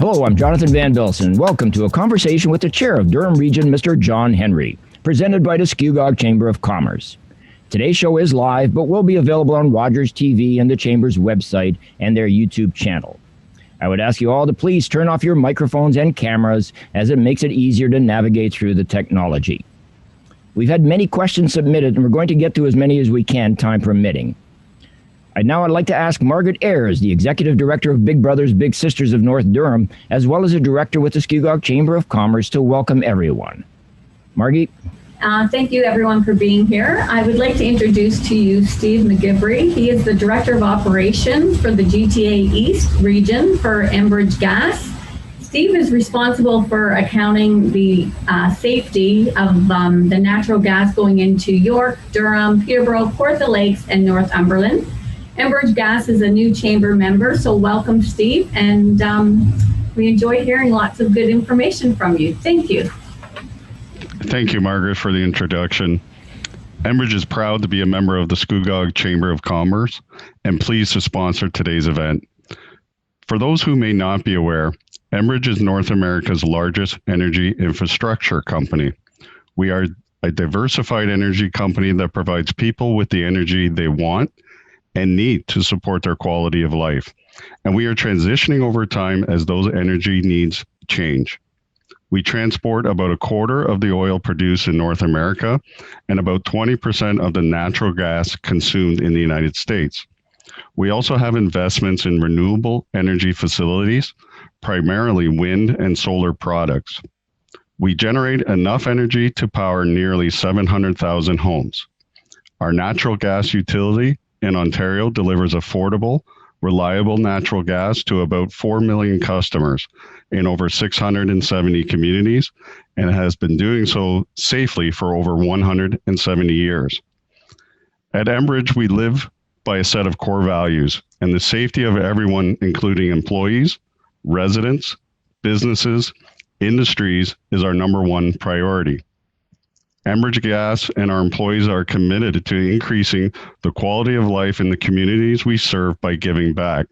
Hello, I'm Jonathan Van Bilson. Welcome to a conversation with the Chair of Durham Region, Mr. John Henry, presented by the Scugog Chamber of Commerce. Today's show is live, but will be available on Rogers TV and the Chamber's website and their YouTube channel. I would ask you all to please turn off your microphones and cameras, as it makes it easier to navigate through the technology. We've had many questions submitted, and we're going to get to as many as we can, time permitting. I'd like to ask Margaret Ayres, the Executive Director of Big Brothers Big Sisters of North Durham, as well as a Director with the Scugog Chamber of Commerce, to welcome everyone. Margie? Thank you, everyone, for being here. I would like to introduce to you Steve McGivery. He is the Director of Operations for the GTA East region for Enbridge Gas. Steve is responsible for accounting the safety of the natural gas going into York, Durham, Peterborough, Port the Lakes, and Northumberland. Enbridge Gas is a new chamber member, so welcome, Steve, and we enjoy hearing lots of good information from you. Thank you. Thank you, Margaret, for the introduction. Enbridge is proud to be a member of the Scugog Chamber of Commerce and pleased to sponsor today's event. For those who may not be aware, Enbridge is North America's largest energy infrastructure company. We are a diversified energy company that provides people with the energy they want and need to support their quality of life. And we are transitioning over time as those energy needs change. We transport about a quarter of the oil produced in North America and about 20% of the natural gas consumed in the United States. We also have investments in renewable energy facilities, primarily wind and solar products. We generate enough energy to power nearly 700,000 homes. Our natural gas utility in Ontario delivers affordable, reliable natural gas to about 4 million customers in over 670 communities, and has been doing so safely for over 170 years. At Enbridge, we live by a set of core values, and the safety of everyone, including employees, residents, businesses, industries, is our number one priority. Enbridge Gas and our employees are committed to increasing the quality of life in the communities we serve by giving back.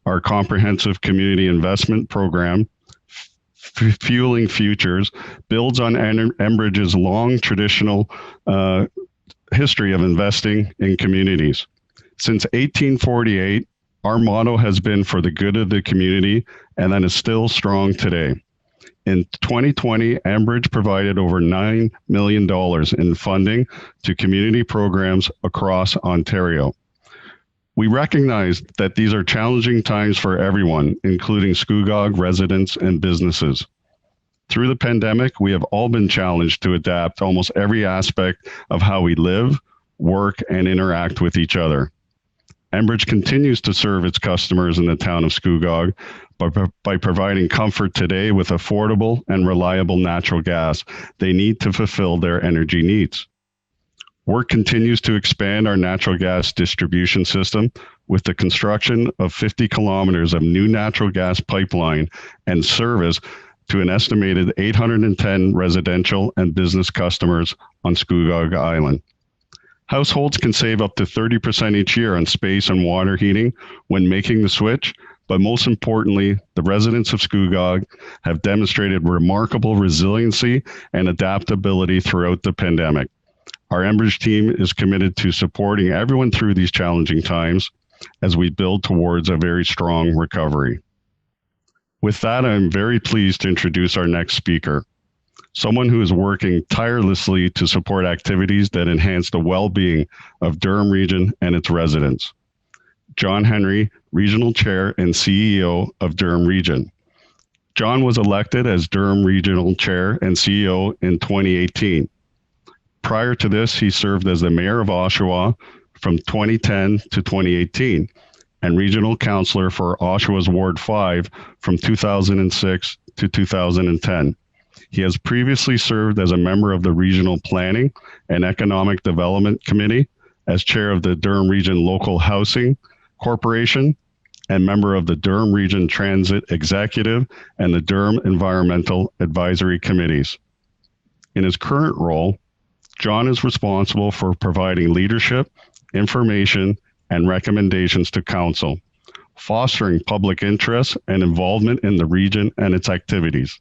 Our comprehensive community investment program, Fueling Futures, builds on Enbridge's long traditional history of investing in communities. Since 1848, our motto has been for the good of the community, and that is still strong today. In 2020, Enbridge provided over $9 million in funding to community programs across Ontario. We recognize that these are challenging times for everyone, including Scugog residents and businesses. Through the pandemic, we have all been challenged to adapt almost every aspect of how we live, work, and interact with each other. Enbridge continues to serve its customers in the town of Scugog by providing comfort today with affordable and reliable natural gas they need to fulfill their energy needs. Work continues to expand our natural gas distribution system with the construction of 50 kilometers of new natural gas pipeline and service to an estimated 810 residential and business customers on Scugog Island. Households can save up to 30% each year on space and water heating when making the switch, but most importantly, the residents of Scugog have demonstrated remarkable resiliency and adaptability throughout the pandemic. Our Enbridge team is committed to supporting everyone through these challenging times as we build towards a very strong recovery. With that, I'm very pleased to introduce our next speaker, someone who is working tirelessly to support activities that enhance the well-being of Durham Region and its residents. John Henry, Regional Chair and CEO of Durham Region. John was elected as Durham Regional Chair and CEO in 2018. Prior to this, he served as the Mayor of Oshawa from 2010 to 2018 and Regional Councillor for Oshawa's Ward 5 from 2006 to 2010. He has previously served as a member of the Regional Planning and Economic Development Committee, as chair of the Durham Region Local Housing Corporation, and member of the Durham Region Transit Executive and the Durham Environmental Advisory Committees. In his current role, John is responsible for providing leadership, information, and recommendations to Council fostering public interest and involvement in the region and its activities,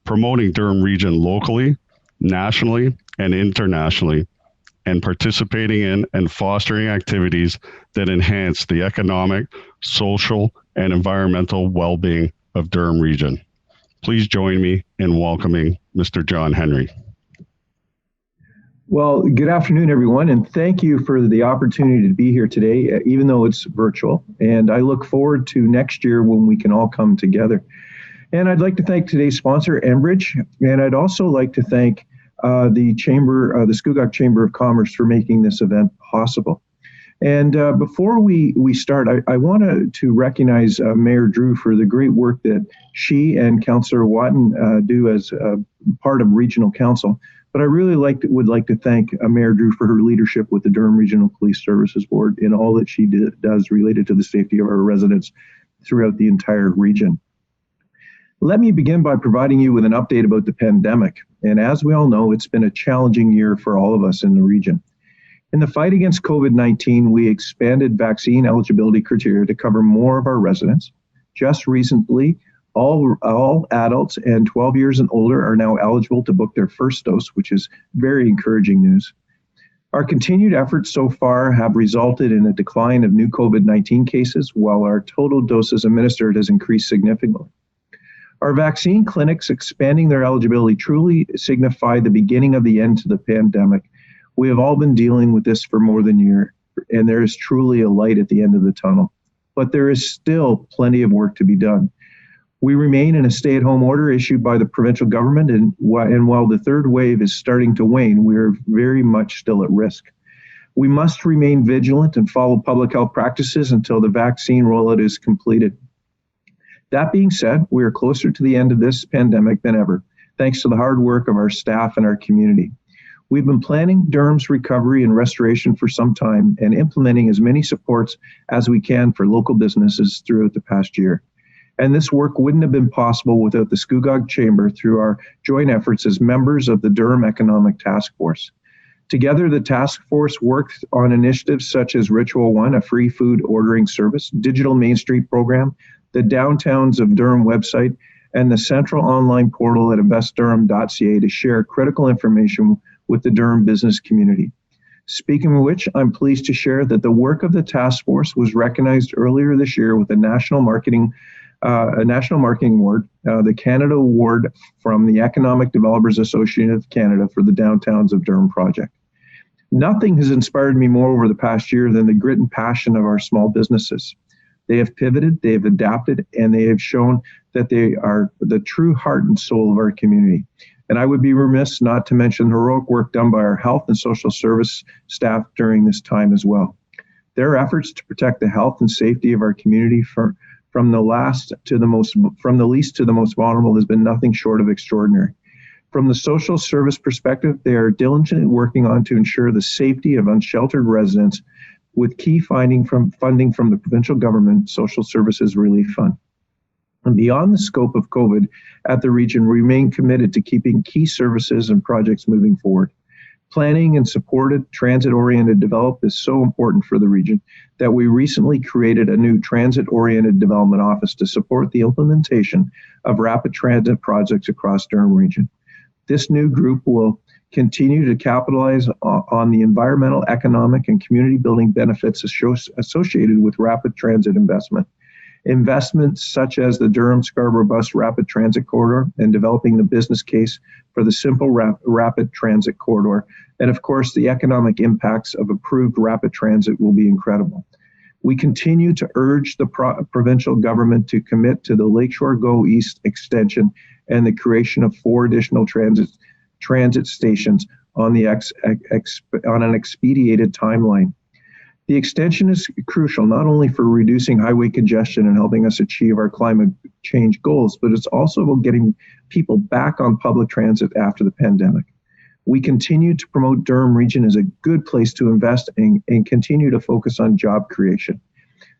promoting Durham Region locally, nationally, and internationally, and participating in and fostering activities that enhance the economic, social, and environmental well-being of Durham Region. Please join me in welcoming Mr. John Henry. Well, good afternoon, everyone, and thank you for the opportunity to be here today, even though it's virtual. And I look forward to next year when we can all come together. And I'd like to thank today's sponsor, Enbridge, and I'd also like to thank the Scugog Chamber of Commerce for making this event possible. And before we start, I wanted to recognize Mayor Drew for the great work that she and Councillor Watton do as part of Regional Council. But I really would like to thank Mayor Drew for her leadership with the Durham Regional Police Services Board in all that she does related to the safety of our residents throughout the entire region. Let me begin by providing you with an update about the pandemic. And as we all know, it's been a challenging year for all of us in the region. In the fight against COVID-19, we expanded vaccine eligibility criteria to cover more of our residents. Just recently, all adults and 12 years and older are now eligible to book their first dose, which is very encouraging news. Our continued efforts so far have resulted in a decline of new COVID-19 cases, while our total doses administered has increased significantly. Our vaccine clinics expanding their eligibility truly signify the beginning of the end to the pandemic. We have all been dealing with this for more than a year, and there is truly a light at the end of the tunnel. But there is still plenty of work to be done. We remain in a stay-at-home order issued by the provincial government, and while the third wave is starting to wane, we are very much still at risk. We must remain vigilant and follow public health practices until the vaccine rollout is completed. That being said, we are closer to the end of this pandemic than ever, thanks to the hard work of our staff and our community. We've been planning Durham's recovery and restoration for some time and implementing as many supports as we can for local businesses throughout the past year. And this work wouldn't have been possible without the Scugog Chamber through our joint efforts as members of the Durham Economic Task Force. Together, the task force worked on initiatives such as Ritual One, a free food ordering service, Digital Main Street program, the Downtowns of Durham website, and the central online portal at investdurham.ca to share critical information with the Durham business community. Speaking of which, I'm pleased to share that the work of the task force was recognized earlier this year with a national marketing award, the Canada Award from the Economic Developers Association of Canada for the Downtowns of Durham project. Nothing has inspired me more over the past year than the grit and passion of our small businesses. They have pivoted, they have adapted, and they have shown that they are the true heart and soul of our community. And I would be remiss not to mention the heroic work done by our health and social service staff during this time as well. Their efforts to protect the health and safety of our community from the least to the most vulnerable has been nothing short of extraordinary. From the social service perspective, they are diligently working on to ensure the safety of unsheltered residents with key funding from the provincial government Social Services Relief Fund. And beyond the scope of COVID at the region, we remain committed to keeping key services and projects moving forward. Planning and supported transit-oriented development is so important for the region that we recently created a new transit-oriented development office to support the implementation of rapid transit projects across Durham region. This new group will continue to capitalize on the environmental, economic, and community building benefits associated with rapid transit investment. Investments such as the Durham-Scarborough Bus Rapid Transit Corridor and developing the business case for the Simple Rapid Transit Corridor. And of course, the economic impacts of approved rapid transit will be incredible. We continue to urge the provincial government to commit to the Lakeshore Go East extension and the creation of 4 additional transit stations on an expedited timeline. The extension is crucial not only for reducing highway congestion and helping us achieve our climate change goals, but it's also about getting people back on public transit after the pandemic. We continue to promote Durham Region as a good place to invest and continue to focus on job creation.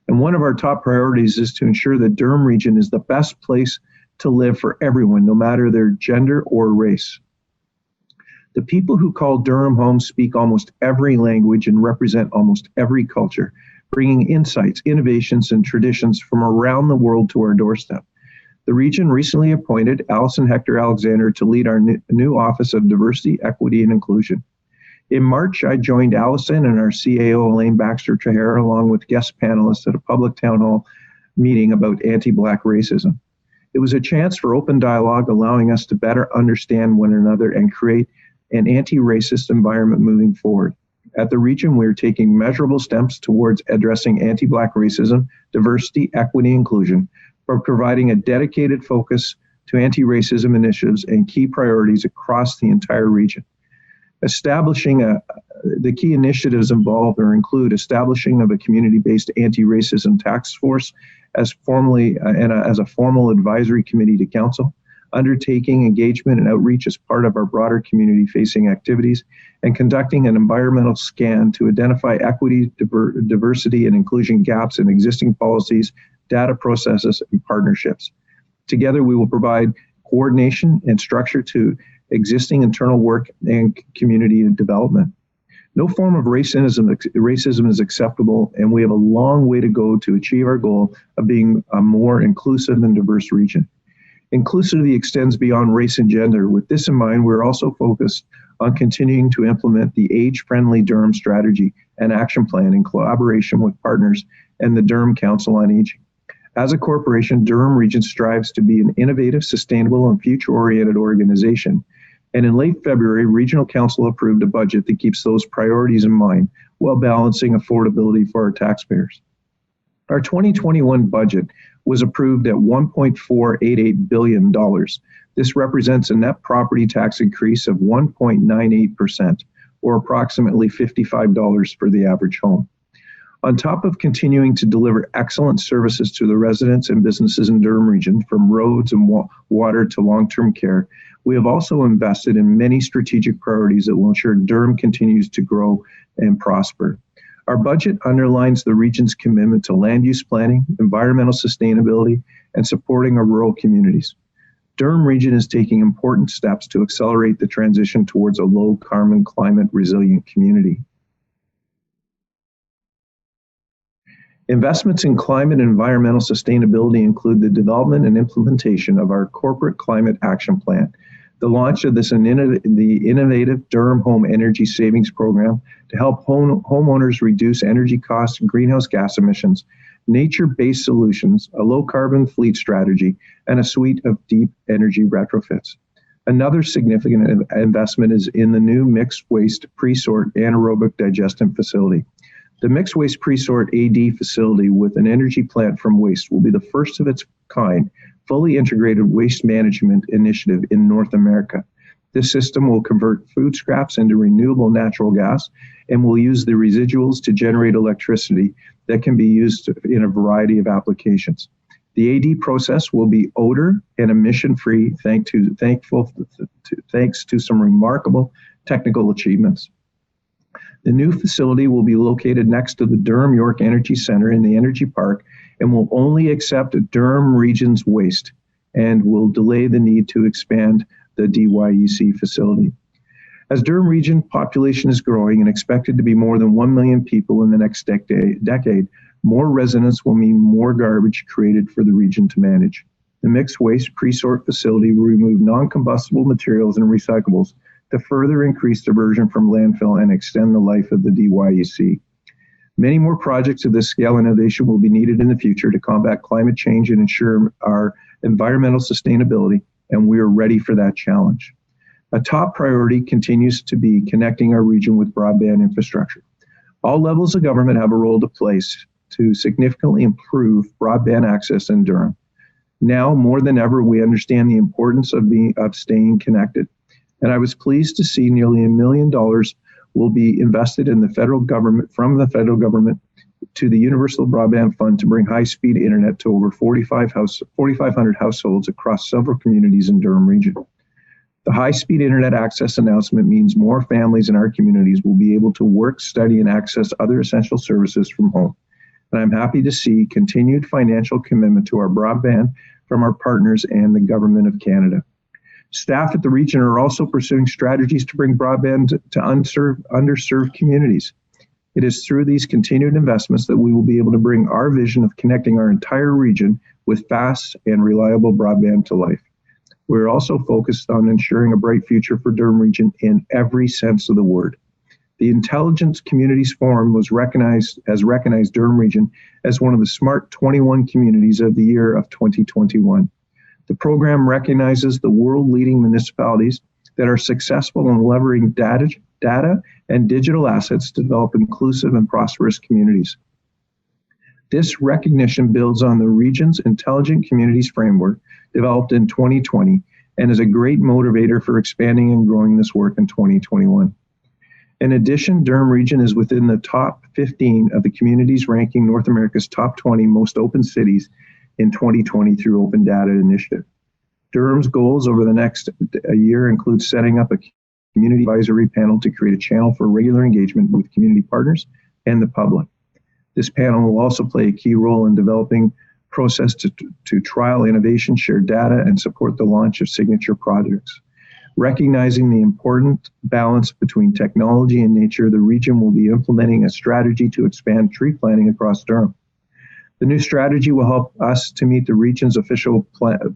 And one of our top priorities is to ensure that Durham Region is the best place to live for everyone, no matter their gender or race. The people who call Durham home speak almost every language and represent almost every culture. bringing insights, innovations, and traditions from around the world to our doorstep. The region recently appointed Alison Hector Alexander to lead our new Office of Diversity, Equity, and Inclusion. In March, I joined Alison and our CAO, Elaine Baxter-Trahera, along with guest panelists at a public town hall meeting about anti-Black racism. It was a chance for open dialogue, allowing us to better understand one another and create an anti-racist environment moving forward. At the region, we are taking measurable steps towards addressing anti-Black racism, diversity, equity, inclusion, by providing a dedicated focus to anti-racism initiatives and key priorities across the entire region. The key initiatives involved or include establishing of a community-based anti-racism task force as a formal advisory committee to council, undertaking engagement and outreach as part of our broader community-facing activities, and conducting an environmental scan to identify equity, diversity, and inclusion gaps in existing policies, data processes, and partnerships. Together, we will provide coordination and structure to existing internal work and community development. No form of racism is acceptable, and we have a long way to go to achieve our goal of being a more inclusive and diverse region. Inclusivity extends beyond race and gender. With this in mind, we're also focused on continuing to implement the Age-Friendly Durham strategy and action plan in collaboration with partners and the Durham Council on Aging. As a corporation, Durham Region strives to be an innovative, sustainable, and future-oriented organization. And in late February, Regional Council approved a budget that keeps those priorities in mind while balancing affordability for our taxpayers. Our 2021 budget was approved at $1.488 billion. This represents a net property tax increase of 1.98%, or approximately $55 for the average home. On top of continuing to deliver excellent services to the residents and businesses in Durham Region, from roads and water to long-term care, we have also invested in many strategic priorities that will ensure Durham continues to grow and prosper. Our budget underlines the region's commitment to land use planning, environmental sustainability, and supporting our rural communities. Durham Region is taking important steps to accelerate the transition towards a low-carbon, climate-resilient community. Investments in climate and environmental sustainability include the development and implementation of our corporate climate action plan, the launch of the innovative Durham Home Energy Savings Program to help homeowners reduce energy costs and greenhouse gas emissions, nature-based solutions, a low-carbon fleet strategy, and a suite of deep energy retrofits. Another significant investment is in the new mixed waste pre-sort anaerobic digestion facility. The mixed waste pre-sort AD facility with an energy plant from waste will be the first of its kind fully integrated waste management initiative in North America. This system will convert food scraps into renewable natural gas and will use the residuals to generate electricity that can be used in a variety of applications. The AD process will be odor and emission-free thanks to some remarkable technical achievements. The new facility will be located next to the Durham York Energy Center in the Energy Park and will only accept Durham Region's waste and will delay the need to expand the DYEC facility. As Durham Region population is growing and expected to be more than 1 million people in the next decade, more residents will mean more garbage created for the region to manage. The mixed waste pre-sort facility will remove non-combustible materials and recyclables to further increase diversion from landfill and extend the life of the DYEC. Many more projects of this scale innovation will be needed in the future to combat climate change and ensure our environmental sustainability, and we are ready for that challenge. A top priority continues to be connecting our region with broadband infrastructure. All levels of government have a role to play to significantly improve broadband access in Durham. Now, more than ever, we understand the importance of staying connected. And I was pleased to see nearly $1 million will be invested in the federal government, from the federal government to the Universal Broadband Fund to bring high-speed internet to over 4,500 households across several communities in Durham Region. The high-speed internet access announcement means more families in our communities will be able to work, study, and access other essential services from home. And I'm happy to see continued financial commitment to our broadband from our partners and the Government of Canada. Staff at the region are also pursuing strategies to bring broadband to underserved communities. It is through these continued investments that we will be able to bring our vision of connecting our entire region with fast and reliable broadband to life. We're also focused on ensuring a bright future for Durham Region in every sense of the word. The Intelligence Communities Forum has recognized Durham Region as one of the Smart 21 Communities of the Year of 2021. The program recognizes the world-leading municipalities that are successful in leveraging data and digital assets to develop inclusive and prosperous communities. This recognition builds on the region's Intelligent Communities Framework developed in 2020 and is a great motivator for expanding and growing this work in 2021. In addition, Durham Region is within the top 15 of the communities ranking North America's top 20 most open cities in 2020 through Open Data Initiative. Durham's goals over the next year include setting up a community advisory panel to create a channel for regular engagement with community partners and the public. This panel will also play a key role in developing process to trial innovation, share data, and support the launch of signature projects. Recognizing the important balance between technology and nature, the region will be implementing a strategy to expand tree planting across Durham. The new strategy will help us to meet the region's official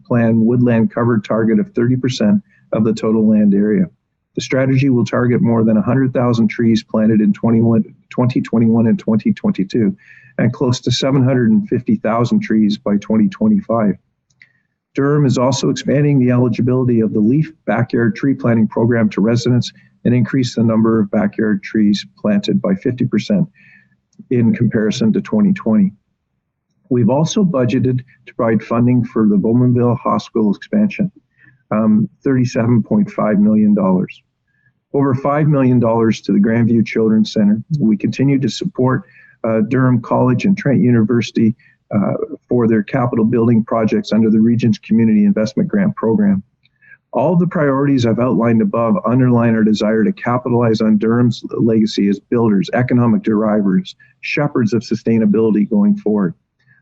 plan woodland cover target of 30% of the total land area. The strategy will target more than 100,000 trees planted in 2021 and 2022, and close to 750,000 trees by 2025. Durham is also expanding the eligibility of the LEAF backyard tree planting program to residents and increase the number of backyard trees planted by 50% in comparison to 2020. We've also budgeted to provide funding for the Bowmanville Hospital expansion, $37.5 million. Over $5 million to the Grandview Children's Center. We continue to support Durham College and Trent University for their capital building projects under the region's Community Investment Grant Program. All of the priorities I've outlined above underline our desire to capitalize on Durham's legacy as builders, economic derivers, shepherds of sustainability going forward.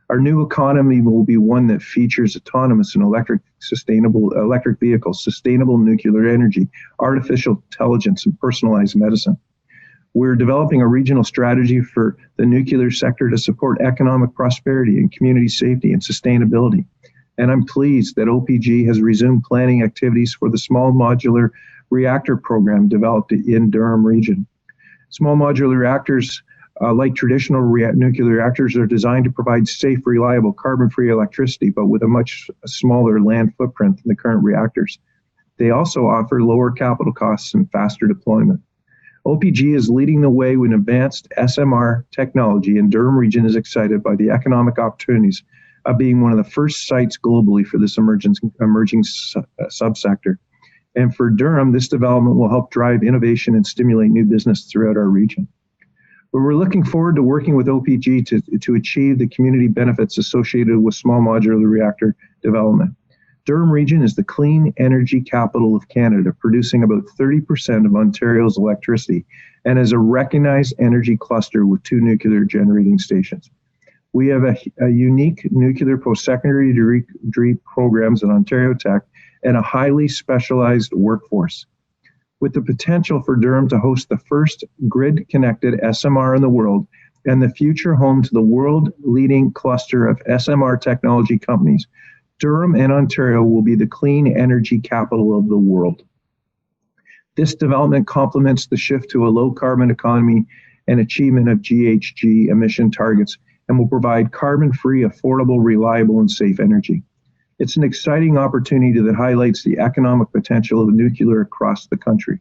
Our new economy will be one that features autonomous and sustainable electric vehicles, sustainable nuclear energy, artificial intelligence, and personalized medicine. We're developing a regional strategy for the nuclear sector to support economic prosperity and community safety and sustainability. And I'm pleased that OPG has resumed planning activities for the small modular reactor program developed in Durham Region. Small modular reactors, like traditional nuclear reactors, are designed to provide safe, reliable, carbon-free electricity, but with a much smaller land footprint than the current reactors. They also offer lower capital costs and faster deployment. OPG is leading the way with advanced SMR technology, and Durham Region is excited by the economic opportunities of being one of the first sites globally for this emerging subsector. And for Durham, this development will help drive innovation and stimulate new business throughout our region. But we're looking forward to working with OPG to achieve the community benefits associated with small modular reactor development. Durham Region is the clean energy capital of Canada, producing about 30% of Ontario's electricity, and is a recognized energy cluster with 2 nuclear generating stations. We have a unique nuclear post-secondary degree programs at Ontario Tech and a highly specialized workforce. With the potential for Durham to host the first grid-connected SMR in the world and the future home to the world-leading cluster of SMR technology companies, Durham and Ontario will be the clean energy capital of the world. This development complements the shift to a low-carbon economy and achievement of GHG emission targets, and will provide carbon-free, affordable, reliable, and safe energy. It's an exciting opportunity that highlights the economic potential of nuclear across the country.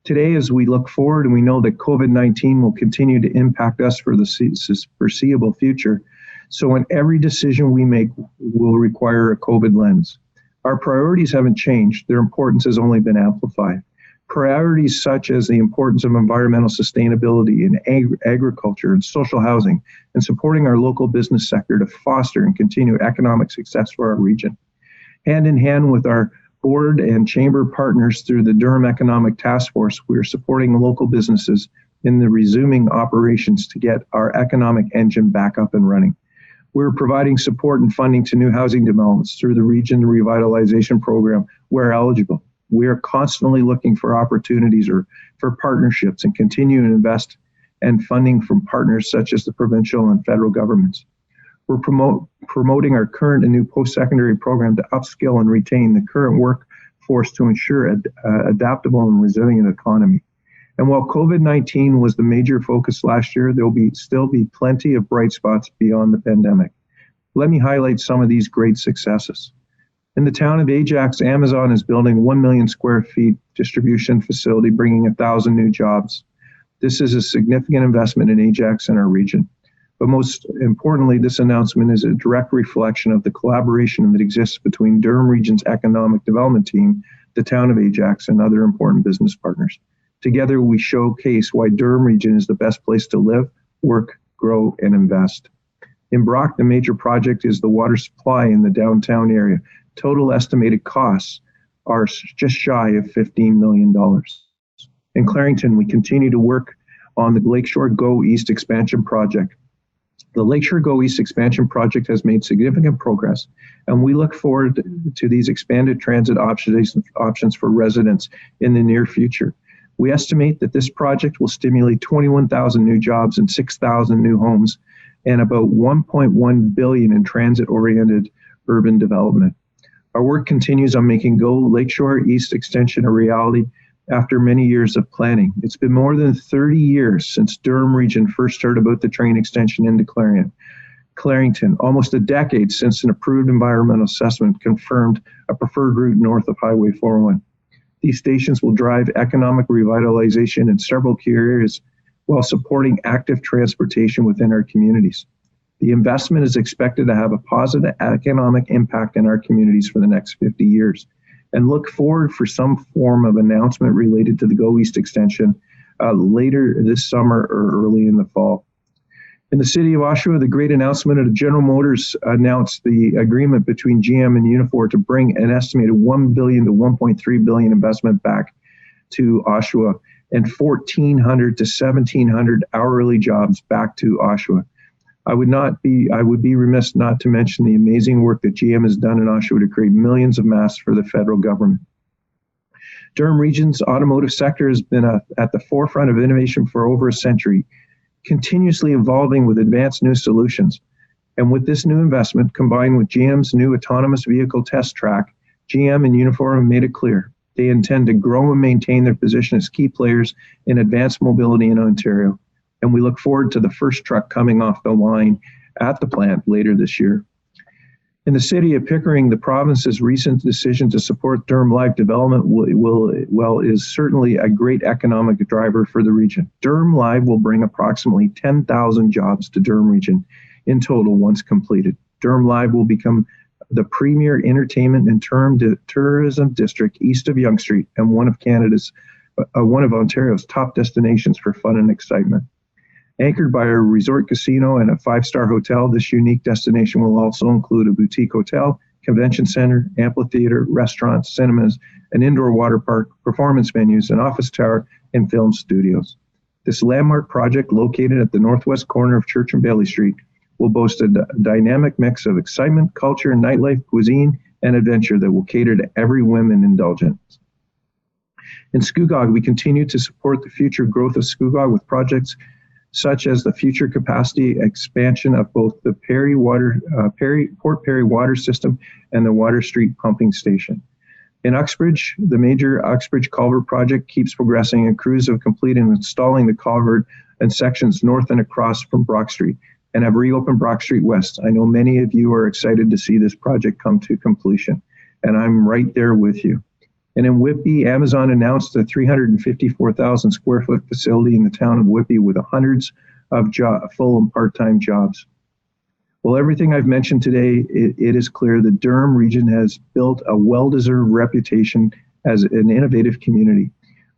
Today, as we look forward and we know that COVID-19 will continue to impact us for the foreseeable future, so in every decision we make will require a COVID lens. Our priorities haven't changed. Their importance has only been amplified. Priorities such as the importance of environmental sustainability in agriculture and social housing, and supporting our local business sector to foster and continue economic success for our region. Hand in hand with our board and chamber partners through the Durham Economic Task Force, we are supporting local businesses in the resuming operations to get our economic engine back up and running. We're providing support and funding to new housing developments through the Region Revitalization Program where eligible. We are constantly looking for opportunities or for partnerships and continue to invest and funding from partners such as the provincial and federal governments. We're promoting our current and new post-secondary program to upskill and retain the current workforce to ensure an adaptable and resilient economy. And while COVID-19 was the major focus last year, there will still be plenty of bright spots beyond the pandemic. Let me highlight some of these great successes. In the town of Ajax, Amazon is building 1 million square feet distribution facility, bringing 1,000 new jobs. This is a significant investment in Ajax and our region. But most importantly, this announcement is a direct reflection of the collaboration that exists between Durham Region's economic development team, the town of Ajax, and other important business partners. Together, we showcase why Durham Region is the best place to live, work, grow, and invest. In Brock, the major project is the water supply in the downtown area. Total estimated costs are just shy of $15 million. In Clarington, we continue to work on the Lakeshore Go East expansion project. The Lakeshore Go East expansion project has made significant progress, and we look forward to these expanded transit options for residents in the near future. We estimate that this project will stimulate 21,000 new jobs and 6,000 new homes and about $1.1 billion in transit-oriented urban development. Our work continues on making Go Lakeshore East extension a reality after many years of planning. It's been more than 30 years since Durham Region first heard about the train extension into Clarington, almost a decade since an approved environmental assessment confirmed a preferred route north of Highway 401. These stations will drive economic revitalization in several key areas while supporting active transportation within our communities. The investment is expected to have a positive economic impact in our communities for the next 50 years, and look forward for some form of announcement related to the Go East extension later this summer or early in the fall. In the city of Oshawa, the great announcement of General Motors announced the agreement between GM and Unifor to bring an estimated $1 billion to $1.3 billion investment back to Oshawa and 1,400 to 1,700 hourly jobs back to Oshawa. I would be remiss not to mention the amazing work that GM has done in Oshawa to create millions of masks for the federal government. Durham Region's automotive sector has been at the forefront of innovation for over a century, continuously evolving with advanced new solutions. And with this new investment, combined with GM's new autonomous vehicle test track, GM and Unifor have made it clear they intend to grow and maintain their position as key players in advanced mobility in Ontario. And we look forward to the first truck coming off the line at the plant later this year. In the city of Pickering, the province's recent decision to support Durham Live development is certainly a great economic driver for the region. Durham Live will bring approximately 10,000 jobs to Durham Region in total once completed. Durham Live will become the premier entertainment and tourism district east of Yonge Street and one of Ontario's top destinations for fun and excitement. Anchored by a resort casino and a 5-star hotel, this unique destination will also include a boutique hotel, convention center, amphitheater, restaurants, cinemas, an indoor water park, performance venues, an office tower, and film studios. This landmark project, located at the northwest corner of Church and Bailey Street, will boast a dynamic mix of excitement, culture, nightlife, cuisine, and adventure that will cater to every whim and indulgence. In Scugog, we continue to support the future growth of Scugog with projects such as the future capacity expansion of both the Port Perry water system and the Water Street pumping station. In Uxbridge, the major Uxbridge culvert project keeps progressing, and crews have completed installing the culvert and sections north and across from Brock Street and have reopened Brock Street West. I know many of you are excited to see this project come to completion, and I'm right there with you. And in Whitby, Amazon announced a 354,000 square foot facility in the town of Whitby with hundreds of full and part-time jobs. Well, everything I've mentioned today, it is clear that Durham Region has built a well-deserved reputation as an innovative community.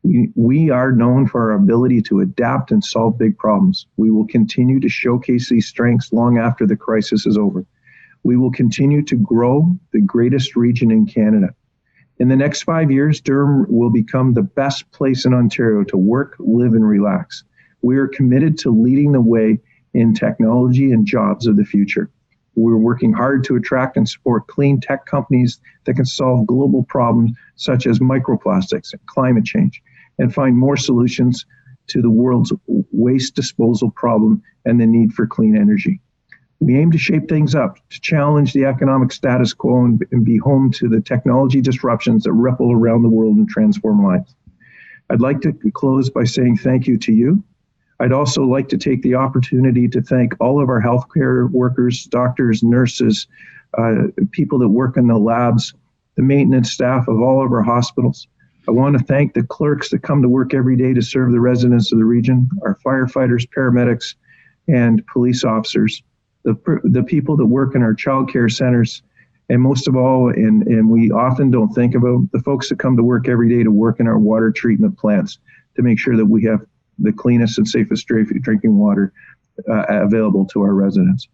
We are known for our ability to adapt and solve big problems. We will continue to showcase these strengths long after the crisis is over. We will continue to grow the greatest region in Canada. In the next 5 years, Durham will become the best place in Ontario to work, live, and relax. We are committed to leading the way in technology and jobs of the future. We're working hard to attract and support clean tech companies that can solve global problems such as microplastics and climate change, and find more solutions to the world's waste disposal problem and the need for clean energy. We aim to shape things up, to challenge the economic status quo and be home to the technology disruptions that ripple around the world and transform lives. I'd like to close by saying thank you to you. I'd also like to take the opportunity to thank all of our healthcare workers, doctors, nurses, people that work in the labs, the maintenance staff of all of our hospitals. I want to thank the clerks that come to work every day to serve the residents of the region, our firefighters, paramedics, and police officers, the people that work in our child care centers, and most of all, and we often don't think about, the folks that come to work every day to work in our water treatment plants to make sure that we have the cleanest and safest drinking water available to our residents.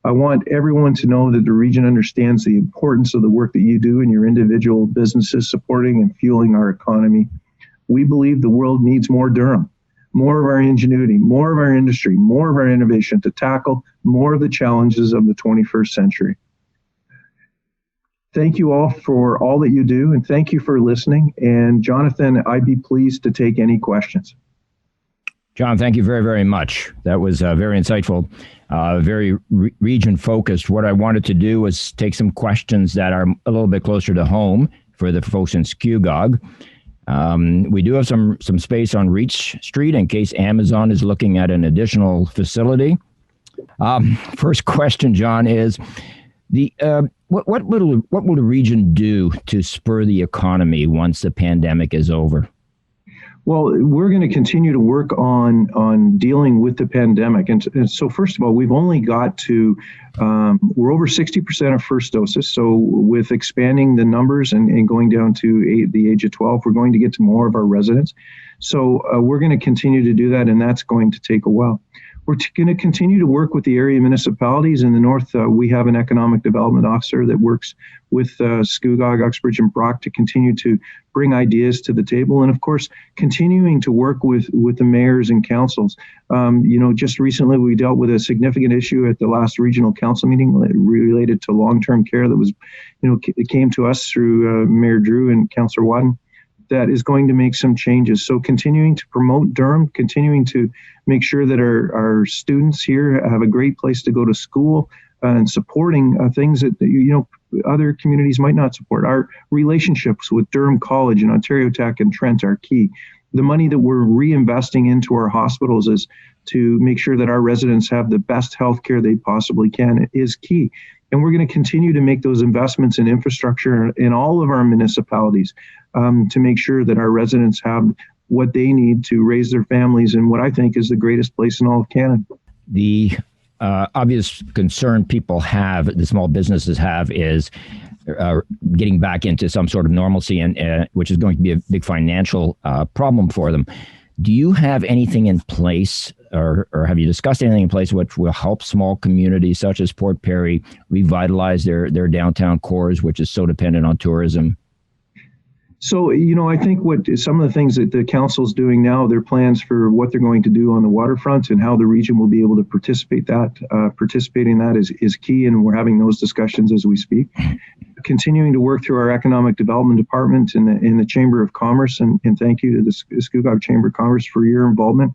I want everyone to know that the region understands the importance of the work that you do in your individual businesses supporting and fueling our economy. We believe the world needs more Durham, more of our ingenuity, more of our industry, more of our innovation to tackle more of the challenges of the 21st century. Thank you all for all that you do, and thank you for listening. And Jonathan, I'd be pleased to take any questions. John, thank you very, very much. That was very insightful, very region-focused. What I wanted to do was take some questions that are a little bit closer to home for the folks in Scugog. We do have some space on Reach Street in case Amazon is looking at an additional facility. First question, John, is what will the region do to spur the economy once the pandemic is over? Well, we're going to continue to work on dealing with the pandemic. And so first of all, we've only got to, we're over 60% of first doses. So with expanding the numbers and going down to the age of 12, we're going to get to more of our residents. So we're going to continue to do that, and that's going to take a while. We're going to continue to work with the area municipalities. In the north, we have an economic development officer that works with Scugog, Uxbridge, and Brock to continue to bring ideas to the table. And of course, continuing to work with the mayors and councils. Just recently we dealt with a significant issue at the last regional council meeting related to long-term care that was, it came to us through Mayor Drew and Councillor Wadden. That is going to make some changes. So continuing to promote Durham, continuing to make sure that our students here have a great place to go to school, and supporting things that other communities might not support. Our relationships with Durham College and Ontario Tech and Trent are key. The money that we're reinvesting into our hospitals is to make sure that our residents have the best health care they possibly can is key. And we're going to continue to make those investments in infrastructure in all of our municipalities to make sure that our residents have what they need to raise their families in what I think is the greatest place in all of Canada. The obvious concern people have, the small businesses have, is getting back into some sort of normalcy, and which is going to be a big financial problem for them. Do you have anything in place, or have you discussed anything in place which will help small communities such as Port Perry revitalize their downtown cores, which is so dependent on tourism? So, I think what some of the things that the council's doing now, their plans for what they're going to do on the waterfront and how the region will be able to participate in that is key, and we're having those discussions as we speak. Continuing to work through our economic development department in the Chamber of Commerce, and thank you to the Scugog Chamber of Commerce for your involvement,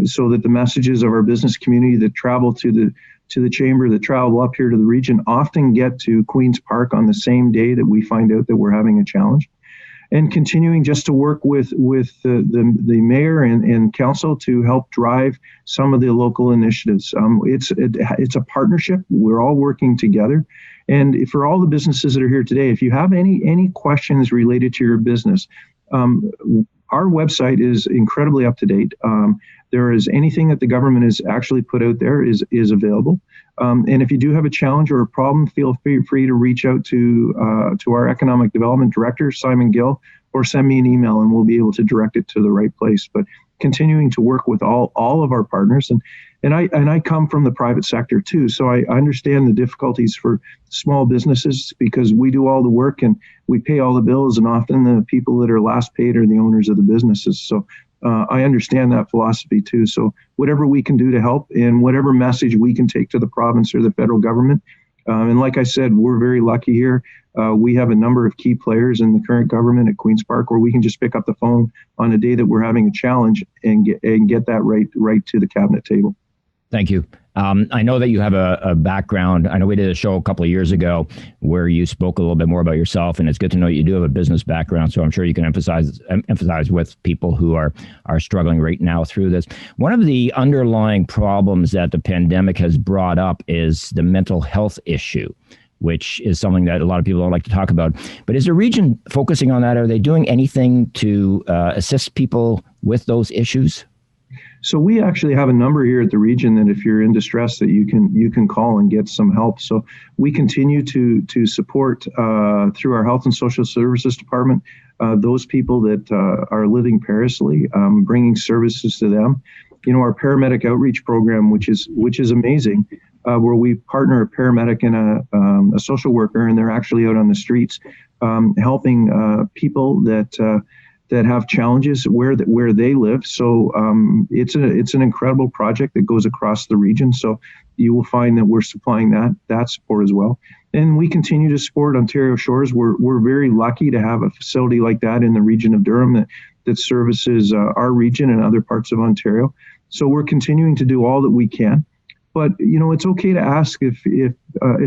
so that the messages of our business community that travel to the chamber, that travel up here to the region, often get to Queen's Park on the same day that we find out that we're having a challenge. And continuing just to work with the mayor and council to help drive some of the local initiatives. It's a partnership. We're all working together. And for all the businesses that are here today, if you have any questions related to your business, our website is incredibly up to date. There is anything that the government has actually put out there is available. And if you do have a challenge or a problem, feel free to reach out to our economic development director, Simon Gill, or send me an email, and we'll be able to direct it to the right place. But continuing to work with all of our partners, and I come from the private sector too, so I understand the difficulties for small businesses because we do all the work and we pay all the bills, and often the people that are last paid are the owners of the businesses. So I understand that philosophy too. So whatever we can do to help, and whatever message we can take to the province or the federal government, And like I said, we're very lucky here. We have a number of key players in the current government at Queen's Park where we can just pick up the phone on a day that we're having a challenge and get that right to the cabinet table. Thank you. I know that you have a background. I know we did a show a couple of years ago where you spoke a little bit more about yourself, and it's good to know you do have a business background. So I'm sure you can emphasize with people who are struggling right now through this. One of the underlying problems that the pandemic has brought up is the mental health issue, which is something that a lot of people don't like to talk about. But is the region focusing on that? Are they doing anything to assist people with those issues? So we actually have a number here at the region that if you're in distress that you can call and get some help. So we continue to support through our Health and Social Services Department those people that are living perilously, bringing services to them. Our paramedic outreach program, which is amazing, where we partner a paramedic and a social worker, and they're actually out on the streets helping people that have challenges where they live. So it's an incredible project that goes across the region. So you will find that we're supplying that support as well. And we continue to support Ontario Shores. We're very lucky to have a facility like that in the region of Durham that services our region and other parts of Ontario. So we're continuing to do all that we can. But it's okay to ask if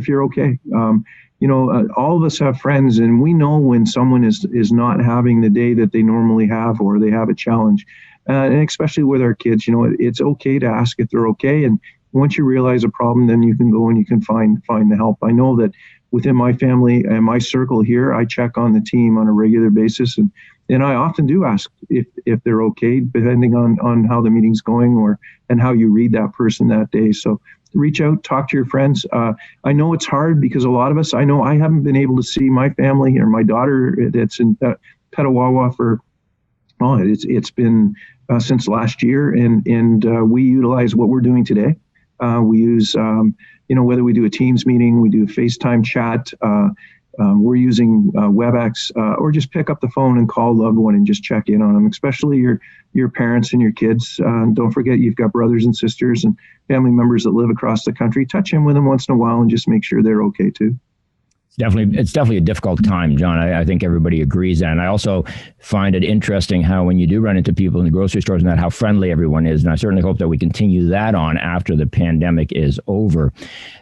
you're okay. All of us have friends, and we know when someone is not having the day that they normally have, or they have a challenge, and especially with our kids. It's okay to ask if they're okay, and once you realize a problem, then you can go and you can find the help. I know that within my family and my circle here, I check on the team on a regular basis, and I often do ask if they're okay, depending on how the meeting's going and how you read that person that day. So reach out, talk to your friends. I know it's hard because a lot of us, I know I haven't been able to see my family or my daughter that's in Petawawa for, it's been since last year. And we utilize what we're doing today. We use, whether we do a Teams meeting, we do a FaceTime chat, we're using WebEx, or just pick up the phone and call a loved one and just check in on them, especially your parents and your kids. Don't forget you've got brothers and sisters and family members that live across the country. Touch in with them once in a while and just make sure they're okay too. It's definitely a difficult time, John. I think everybody agrees that. And I also find it interesting how when you do run into people in the grocery stores and that, how friendly everyone is. And I certainly hope that we continue that on after the pandemic is over.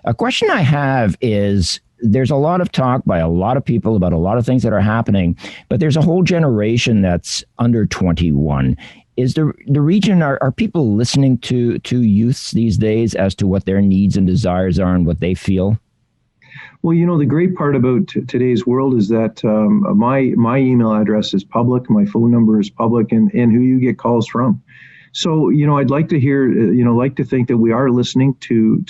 A question I have is, there's a lot of talk by a lot of people about a lot of things that are happening, but there's a whole generation that's under 21. Is the region, are people listening to youths these days as to what their needs and desires are and what they feel? Well, the great part about today's world is that my email address is public, my phone number is public, and who you get calls from. So, I'd like to hear, like to think that we are listening to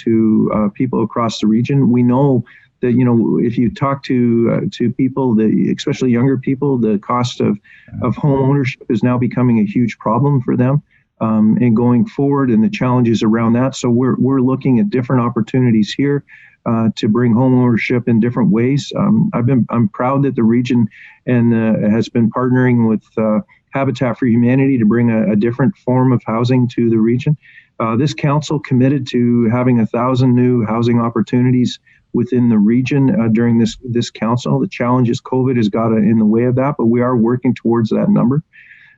people across the region. We know that, if you talk to people, especially younger people, the cost of home ownership is now becoming a huge problem for them, and going forward, and the challenges around that. So we're looking at different opportunities here to bring home ownership in different ways. I'm proud that the region has been partnering with Habitat for Humanity to bring a different form of housing to the region. This council committed to having 1,000 new housing opportunities within the region during this council. The challenge is COVID has got in the way of that, but we are working towards that number.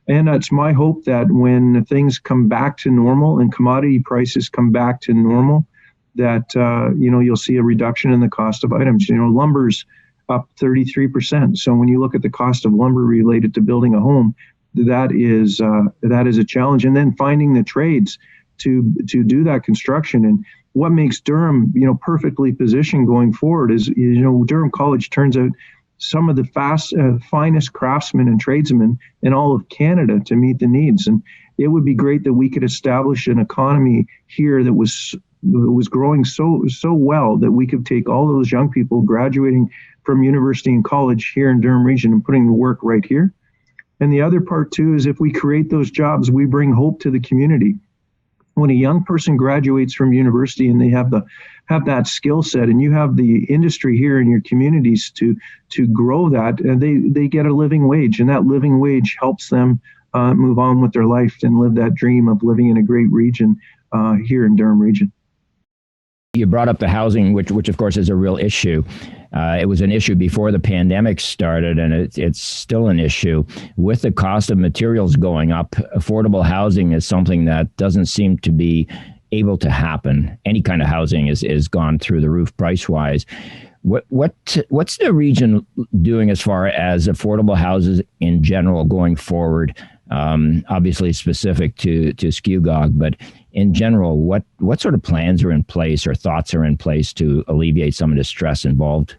And it's my hope that when things come back to normal and commodity prices come back to normal, that you'll see a reduction in the cost of items. Lumber's up 33%. So when you look at the cost of lumber related to building a home, that is a challenge. And then finding the trades to do that construction. And what makes Durham, perfectly positioned going forward is, Durham College turns out some of the finest craftsmen and tradesmen in all of Canada to meet the needs. And it would be great that we could establish an economy here that was growing so well that we could take all those young people graduating from university and college here in Durham region and putting the work right here. And the other part too is if we create those jobs, we bring hope to the community. When a young person graduates from university and they have that skill set, and you have the industry here in your communities to grow that, they get a living wage, and that living wage helps them move on with their life and live that dream of living in a great region here in Durham region. You brought up the housing, which of course is a real issue. It was an issue before the pandemic started, and it's still an issue. With the cost of materials going up, affordable housing is something that doesn't seem to be able to happen. Any kind of housing is gone through the roof price-wise. What's the region doing as far as affordable houses in general going forward? Obviously specific to Scugog, but in general, what sort of plans are in place or thoughts are in place to alleviate some of the stress involved?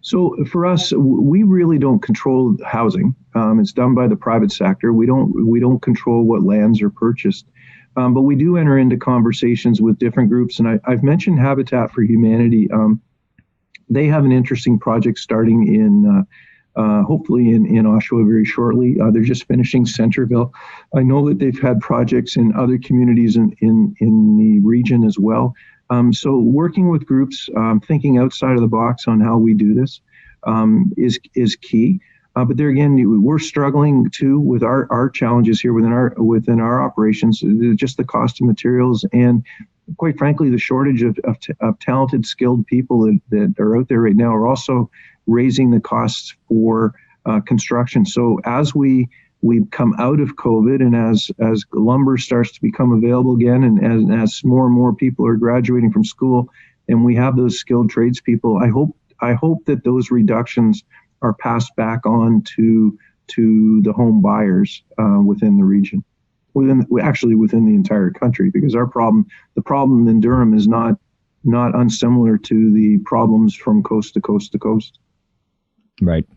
So for us, we really don't control housing. It's done by the private sector. We don't control what lands are purchased, but we do enter into conversations with different groups. And I've mentioned Habitat for Humanity. They have an interesting project starting in hopefully in Oshawa very shortly. They're just finishing Centerville. I know that they've had projects in other communities in the region as well. So working with groups, thinking outside of the box on how we do this is key. But there again, we're struggling too with our challenges here within our operations, just the cost of materials and quite frankly, the shortage of talented, skilled people that are out there right now are also raising the costs for construction. So as we come out of COVID and as lumber starts to become available again, and as more and more people are graduating from school, and we have those skilled tradespeople, I hope that those reductions are passed back on to the home buyers within the region, within the entire country, because the problem in Durham is not unsimilar to the problems from coast to coast to coast. Right.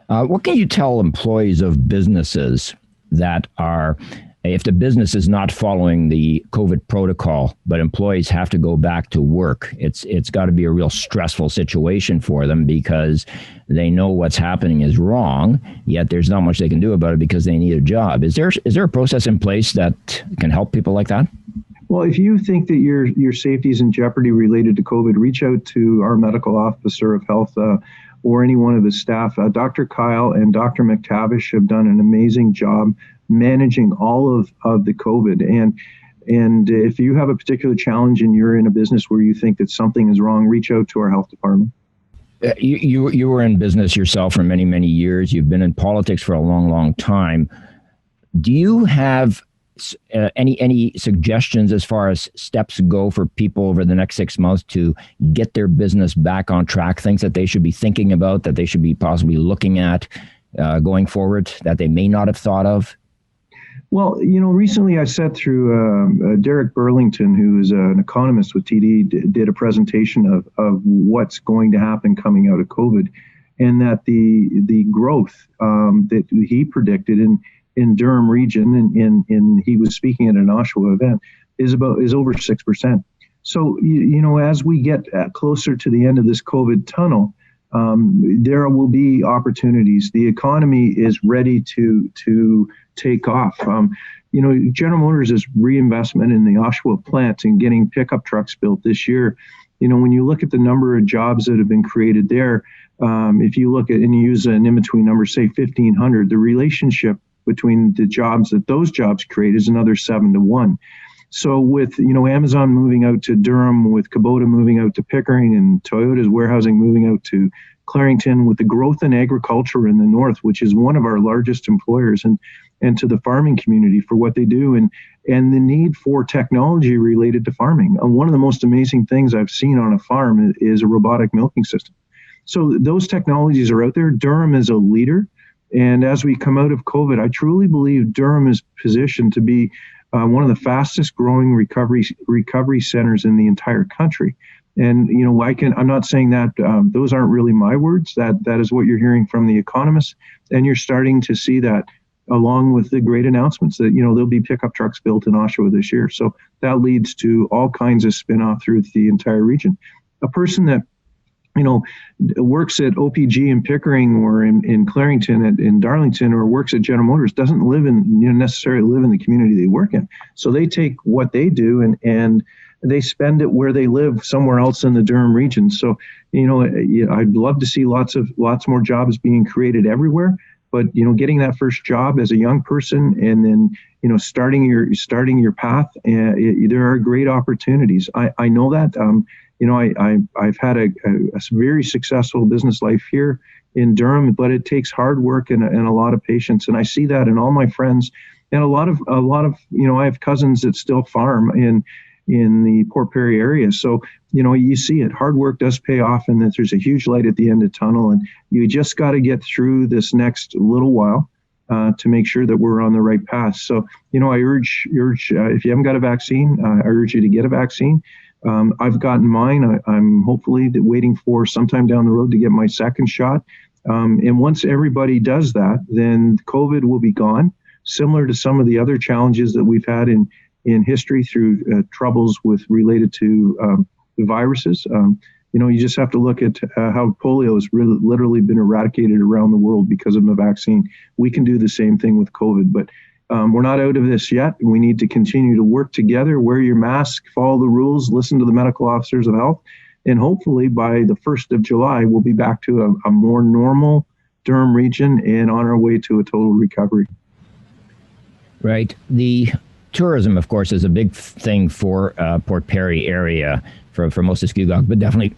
What can you tell employees of businesses that are, if the business is not following the COVID protocol, but employees have to go back to work, it's got to be a real stressful situation for them because they know what's happening is wrong, yet there's not much they can do about it because they need a job. Is there a process in place that can help people like that? Well, if you think that your safety is in jeopardy related to COVID, reach out to our medical officer of health or any one of his staff. Dr. Kyle and Dr. McTavish have done an amazing job managing all of the COVID. And if you have a particular challenge and you're in a business where you think that something is wrong, reach out to our health department. You were in business yourself for many, many years. You've been in politics for a long, long time. Do you have any suggestions as far as steps go for people over the next 6 months to get their business back on track, things that they should be thinking about, that they should be possibly looking at going forward that they may not have thought of? Well, recently I sat through Derek Burlington, who is an economist with TD, did a presentation of what's going to happen coming out of COVID, and that the growth that he predicted in Durham region, and he was speaking at an Oshawa event, is over 6%. So, as we get closer to the end of this COVID tunnel, there will be opportunities. The economy is ready to take off. General Motors' reinvestment in the Oshawa plant and getting pickup trucks built this year, when you look at the number of jobs that have been created there, if you look at and you use an in-between number, say 1,500, the relationship between the jobs that those jobs create is another 7 to 1. So with Amazon moving out to Durham, with Kubota moving out to Pickering, and Toyota's warehousing moving out to Clarington, with the growth in agriculture in the north, which is one of our largest employers, and to the farming community for what they do, and the need for technology related to farming. One of the most amazing things I've seen on a farm is a robotic milking system. So those technologies are out there. Durham is a leader. And as we come out of COVID, I truly believe Durham is positioned to be one of the fastest growing recovery centers in the entire country. And, I'm not saying that those aren't really my words. That is what you're hearing from the economists. And you're starting to see that along with the great announcements that, there'll be pickup trucks built in Oshawa this year. So that leads to all kinds of spin-off through the entire region. A person that works at OPG in Pickering or in Clarington, in Darlington, or works at General Motors doesn't necessarily live in the community they work in. So they take what they do and they spend it where they live somewhere else in the Durham region. So, I'd love to see lots more jobs being created everywhere. But getting that first job as a young person, and then starting your path, there are great opportunities. I know that. I've had a very successful business life here in Durham, but it takes hard work and a lot of patience, and I see that in all my friends, and a lot of I have cousins that still farm in the Port Perry area. So, you see it. Hard work does pay off, and that there's a huge light at the end of the tunnel. And you just got to get through this next little while to make sure that we're on the right path. So, I urge if you haven't got a vaccine, I urge you to get a vaccine. I've gotten mine. I'm hopefully waiting for sometime down the road to get my second shot. And once everybody does that, then COVID will be gone, similar to some of the other challenges that we've had in history through troubles related to the viruses. You just have to look at how polio has literally been eradicated around the world because of the vaccine. We can do the same thing with COVID, but we're not out of this yet. We need to continue to work together, wear your mask, follow the rules, listen to the medical officers of health, and hopefully by the 1st of July, we'll be back to a more normal Durham region and on our way to a total recovery. Right. The tourism, of course, is a big thing for Port Perry area for most of Scugog, but definitely,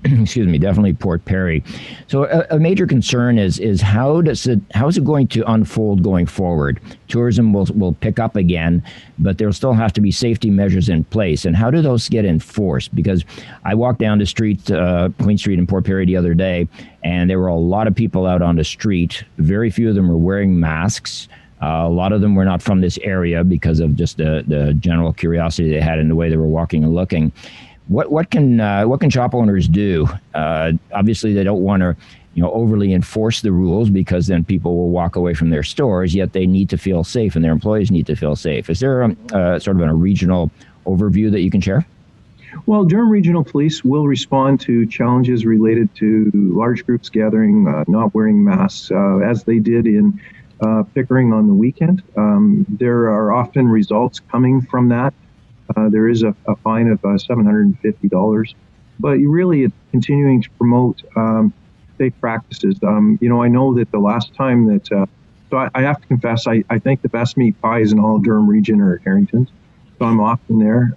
definitely Port Perry. So a major concern is how is it going to unfold going forward? Tourism will pick up again, but there'll still have to be safety measures in place. And how do those get enforced? Because I walked down the street, Queen Street in Port Perry the other day, and there were a lot of people out on the street. Very few of them were wearing masks. A lot of them were not from this area because of just the general curiosity they had in the way they were walking and looking. What can shop owners do? Obviously, they don't want to overly enforce the rules, because then people will walk away from their stores. Yet they need to feel safe, and their employees need to feel safe. Is there sort of a regional overview that you can share? Well, Durham Regional Police will respond to challenges related to large groups gathering, not wearing masks, as they did in Pickering on the weekend. There are often results coming from that. There is a fine of $750, but really it's continuing to promote safe practices. I know that the last time that, so I have to confess, I think the best meat pies in all of Durham region are at Harrington's, so I'm often there.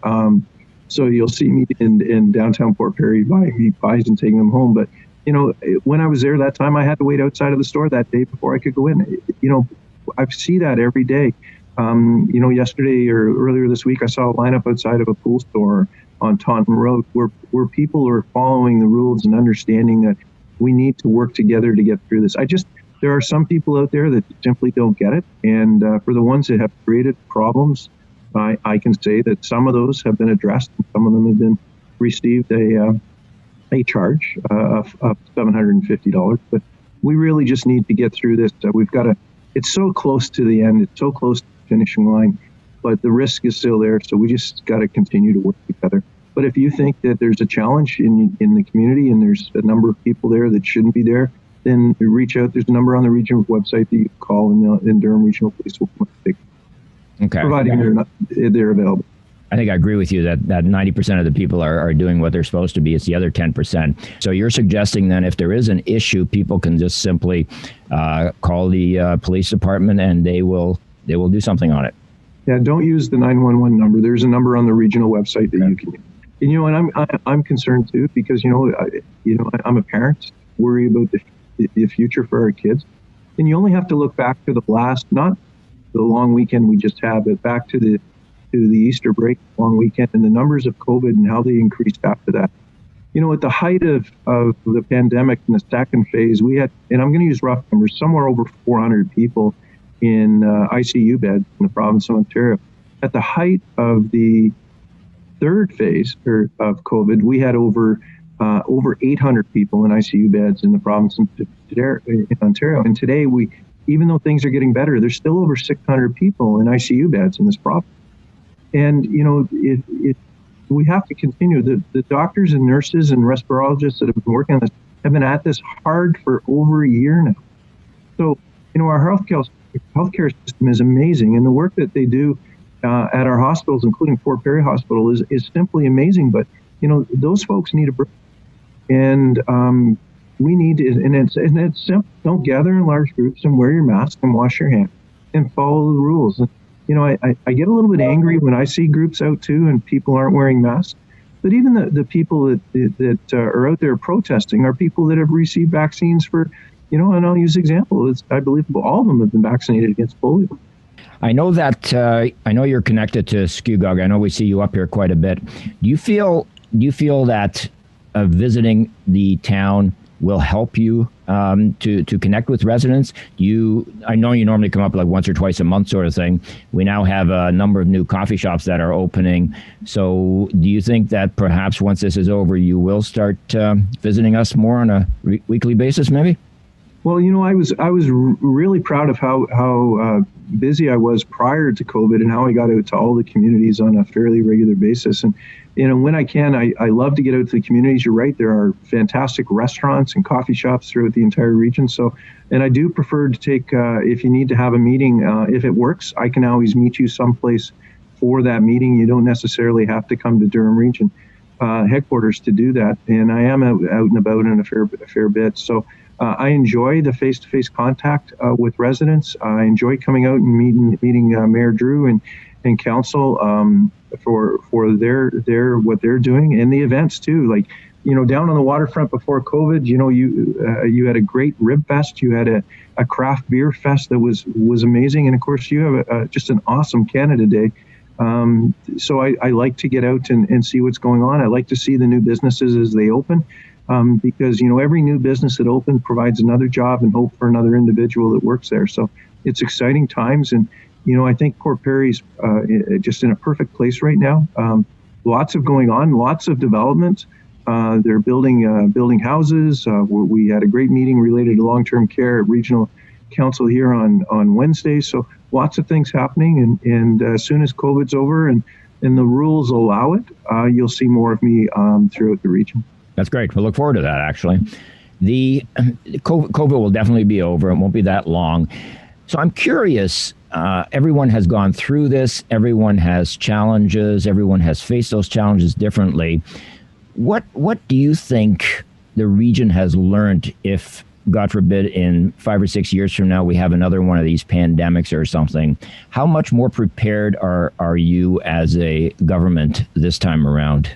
So you'll see me in downtown Port Perry buying meat pies and taking them home. But when I was there that time, I had to wait outside of the store that day before I could go in. I see that every day. Yesterday or earlier this week, I saw a lineup outside of a pool store on Taunton Road where people are following the rules and understanding that we need to work together to get through this. There are some people out there that simply don't get it. And for the ones that have created problems, I can say that some of those have been addressed, and some of them have been received a charge of $750. But we really just need to get through this. It's so close to the end. It's so close to the finishing line, but the risk is still there. So we just got to continue to work together. But if you think that there's a challenge in the community and there's a number of people there that shouldn't be there, then reach out. There's a number on the regional website that you can call, and Durham Regional Police will take. Okay. Providing they're available. I think I agree with you that 90% of the people are doing what they're supposed to be. It's the other 10%. So you're suggesting then if there is an issue, people can just simply call the police department and they will do something on it. Yeah, don't use the 911 number. There's a number on the regional website that you can use. And I'm concerned too, because I'm a parent, worry about the future for our kids. And you only have to look back to the last, not the long weekend we just had, but back to the Easter break long weekend and the numbers of COVID and how they increased after that. At the height of the pandemic in the second phase, we had, and I'm going to use rough numbers, somewhere over 400 people in ICU beds in the province of Ontario. At the height of the third phase of COVID, we had over 800 people in ICU beds in the province of Ontario. And today, even though things are getting better, there's still over 600 people in ICU beds in this province. And, we have to continue. The doctors and nurses and respirologists that have been working on this have been at this hard for over a year now. So, our healthcare system is amazing. And the work that they do at our hospitals, including Port Perry Hospital, is simply amazing. But, those folks need a break. And, we need to, and it's simple. Don't gather in large groups and wear your mask and wash your hands and follow the rules. And, I get a little bit angry when I see groups out too and people aren't wearing masks. But even the people that are out there protesting are people that have received vaccines for, and I'll use an example. I believe all of them have been vaccinated against polio. I know that I know you're connected to Scugog. I know we see you up here quite a bit. Do you feel that visiting the town will help you to connect with residents? I know you normally come up like once or twice a month sort of thing. We now have a number of new coffee shops that are opening. So do you think that perhaps once this is over, you will start visiting us more on a weekly basis maybe? Well, I was really proud of how busy I was prior to COVID and how I got out to all the communities on a fairly regular basis. And, when I can, I love to get out to the communities. You're right. There are fantastic restaurants and coffee shops throughout the entire region. So, and I do prefer to take, if you need to have a meeting, if it works, I can always meet you someplace for that meeting. You don't necessarily have to come to Durham Region headquarters to do that. And I am out and about in a fair bit. So, I enjoy the face-to-face contact with residents. I enjoy coming out and meeting Mayor Drew and council for their what they're doing and the events too. Like, down on the waterfront before COVID, you had a great rib fest. You had a craft beer fest that was amazing, and of course you have just an awesome Canada Day. So I like to get out and see what's going on. I like to see the new businesses as they open. Because, every new business that opens provides another job and hope for another individual that works there. So it's exciting times. And, I think Port Perry's just in a perfect place right now. Lots of going on, lots of development. They're building houses. We had a great meeting related to long-term care at Regional Council here on Wednesday. So lots of things happening. And as soon as COVID's over and the rules allow it, you'll see more of me throughout the region. That's great. We'll look forward to that, actually. The COVID will definitely be over. It won't be that long. So I'm curious, everyone has gone through this. Everyone has challenges. Everyone has faced those challenges differently. What do you think the region has learned if, God forbid, in 5 or 6 years from now, we have another one of these pandemics or something? How much more prepared are you as a government this time around?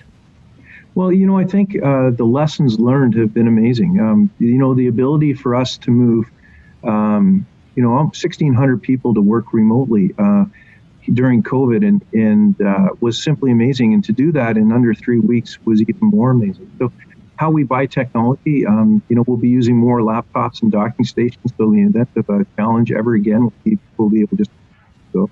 Well, I think the lessons learned have been amazing. The ability for us to move, 1,600 people to work remotely during COVID and was simply amazing. And to do that in under 3 weeks was even more amazing. So how we buy technology, we'll be using more laptops and docking stations. So in the event of a challenge ever again, we'll be able to just go.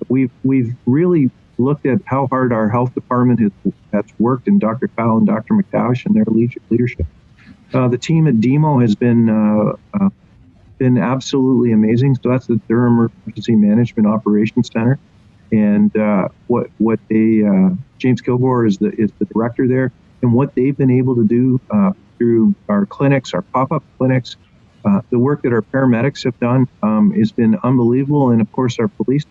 We've really looked at how hard our health department has worked, and Dr. Kyle and Dr. McTavish and their leadership. The team at DEMO has been absolutely amazing. So that's the Durham Emergency Management Operations Center, and James Kilgore is the director there, and what they've been able to do through our clinics, our pop-up clinics, the work that our paramedics have done has been unbelievable, and of course our police.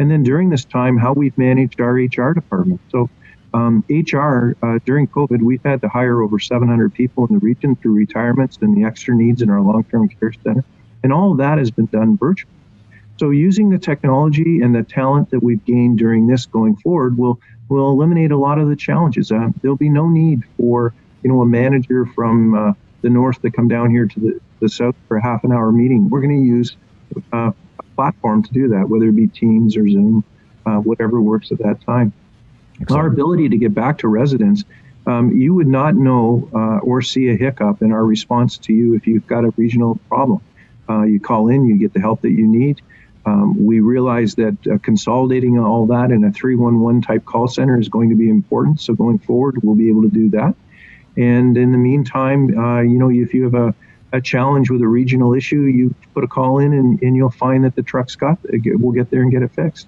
And then during this time, how we've managed our HR department. So HR, during COVID, we've had to hire over 700 people in the region through retirements and the extra needs in our long-term care center. And all of that has been done virtually. So using the technology and the talent that we've gained during this going forward will eliminate a lot of the challenges. There'll be no need for a manager from the north to come down here to the south for a half an hour meeting. We're going to use platform to do that, whether it be Teams or Zoom, whatever works at that time. Excellent. Our ability to get back to residents, you would not know or see a hiccup in our response to you if you've got a regional problem. You call in, you get the help that you need. We realize that consolidating all that in a 311 type call center is going to be important. So going forward, we'll be able to do that. And in the meantime, if you have a challenge with a regional issue, you put a call in and you'll find that the truck's we'll get there and get it fixed.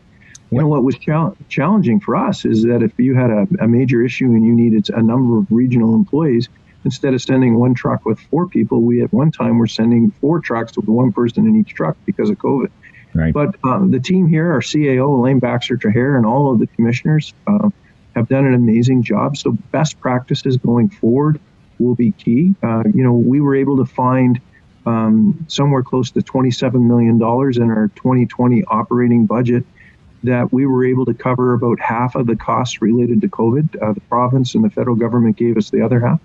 What was challenging for us is that if you had a major issue and you needed a number of regional employees, instead of sending one truck with 4 people, we at one time were sending 4 trucks with 1 person in each truck because of COVID. Right. But the team here, our CAO, Elaine Baxter-Trahere, and all of the commissioners have done an amazing job. So best practices going forward will be key. We were able to find somewhere close to $27 million in our 2020 operating budget that we were able to cover about half of the costs related to COVID. The province and the federal government gave us the other half.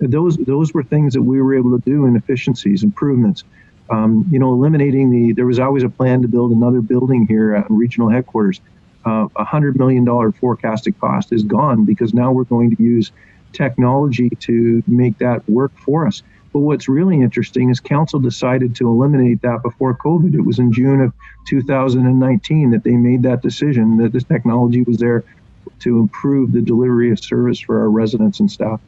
Those were things that we were able to do in efficiencies, improvements. Eliminating there was always a plan to build another building here at regional headquarters. $100 million forecasted cost is gone because now we're going to use technology to make that work for us. But what's really interesting is council decided to eliminate that before COVID. It was in June of 2019 that they made that decision, that this technology was there to improve the delivery of service for our residents and staff.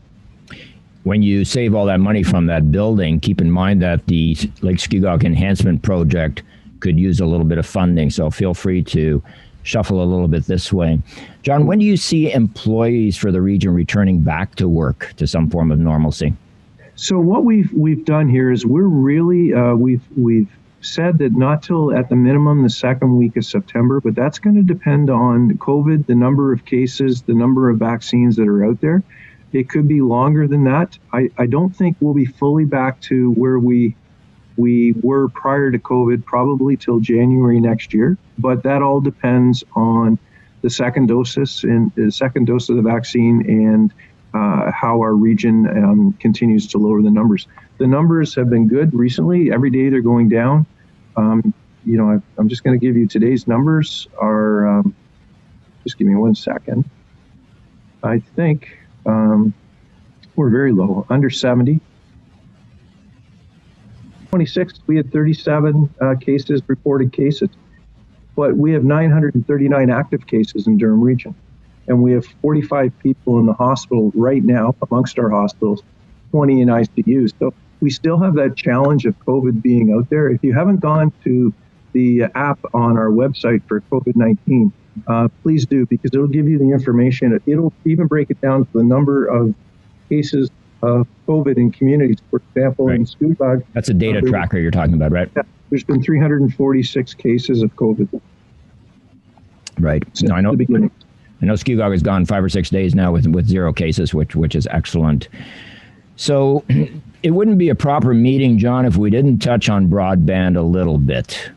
When you save all that money from that building, keep in mind that the Lake Scugog Enhancement Project could use a little bit of funding. So feel free to shuffle a little bit this way. John, when do you see employees for the region returning back to work to some form of normalcy? So what we've done here is we're really we've said that not till at the minimum the second week of September, but that's going to depend on COVID, the number of cases, the number of vaccines that are out there. It could be longer than that. I don't think we'll be fully back to where we were prior to COVID, probably till January next year. But that all depends on the second doses and the second dose of the vaccine and how our region continues to lower the numbers. The numbers have been good recently. Every day they're going down. I'm just going to give you today's numbers are, just give me 1 second. I think we're very low, under 70. 26th, we had 37 reported cases, but we have 939 active cases in Durham region. And we have 45 people in the hospital right now, amongst our hospitals, 20 in ICU. So we still have that challenge of COVID being out there. If you haven't gone to the app on our website for COVID-19, please do, because it'll give you the information. It'll even break it down to the number of cases of COVID in communities. For example, right. In Scugog. That's a data tracker you're talking about, right? There's been 346 cases of COVID. Right. Since I know. The beginning. I know Scugog has gone 5 or 6 days now with 0 cases, which is excellent. So it wouldn't be a proper meeting, John, if we didn't touch on broadband a little bit.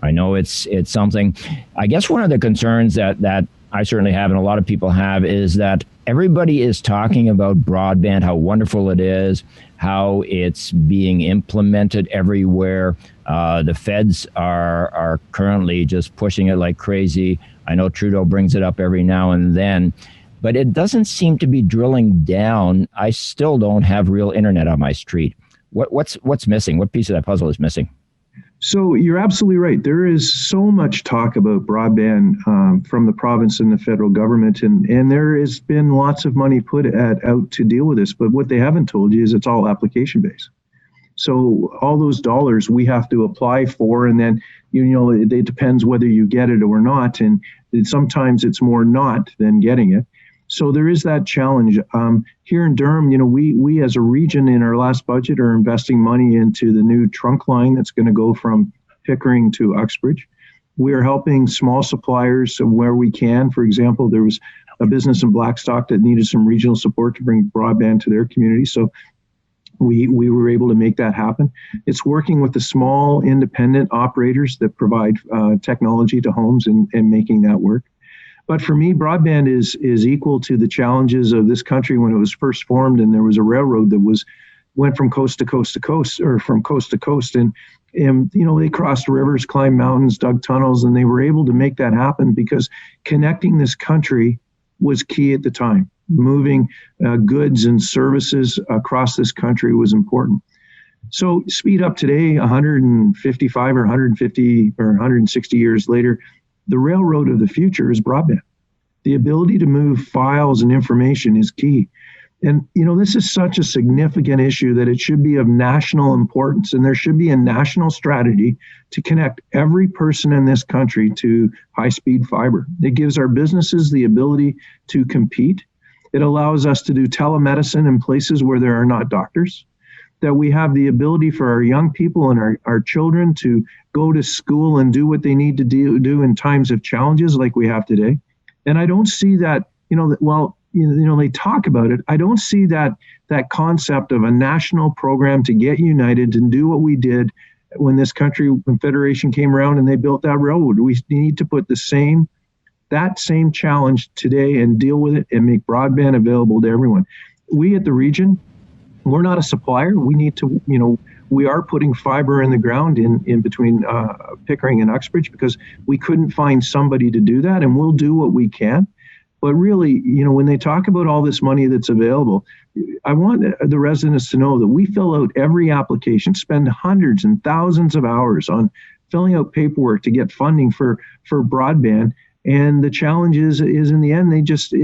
I know it's something. I guess one of the concerns that I certainly have and a lot of people have is that everybody is talking about broadband, how wonderful it is, how it's being implemented everywhere. The feds are currently just pushing it like crazy. I know Trudeau brings it up every now and then, but it doesn't seem to be drilling down. I still don't have real internet on my street. What's missing? What piece of that puzzle is missing? So you're absolutely right. There is so much talk about broadband from the province and the federal government, and there has been lots of money put out to deal with this. But what they haven't told you is it's all application based. So all those dollars we have to apply for, and then it depends whether you get it or not. And sometimes it's more not than getting it. So there is that challenge. Here in Durham, we as a region in our last budget are investing money into the new trunk line that's going to go from Pickering to Uxbridge. We are helping small suppliers where we can. For example, there was a business in Blackstock that needed some regional support to bring broadband to their community. So we were able to make that happen. It's working with the small independent operators that provide technology to homes and making that work. But for me, broadband is equal to the challenges of this country when it was first formed, and there was a railroad that went from coast to coast to coast, or from coast to coast, and they crossed rivers, climbed mountains, dug tunnels, and they were able to make that happen because connecting this country was key at the time. Moving goods and services across this country was important. So speed up today, 155 or 150 or 160 years later, the railroad of the future is broadband. The ability to move files and information is key. And, this is such a significant issue that it should be of national importance. And there should be a national strategy to connect every person in this country to high-speed fiber. It gives our businesses the ability to compete. It allows us to do telemedicine in places where there are not doctors. That we have the ability for our young people and our children to go to school and do what they need to do in times of challenges like we have today. And I don't see that, they talk about it. I don't see that concept of a national program to get united and do what we did when this country, when Federation came around and they built that road. We need to put that same challenge today and deal with it and make broadband available to everyone. We at the region, we're not a supplier. We need to, we are putting fiber in the ground in between Pickering and Uxbridge because we couldn't find somebody to do that, and we'll do what we can. But really, when they talk about all this money that's available, I want the residents to know that we fill out every application, spend hundreds and thousands of hours on filling out paperwork to get funding for broadband. And the challenge is in the end, it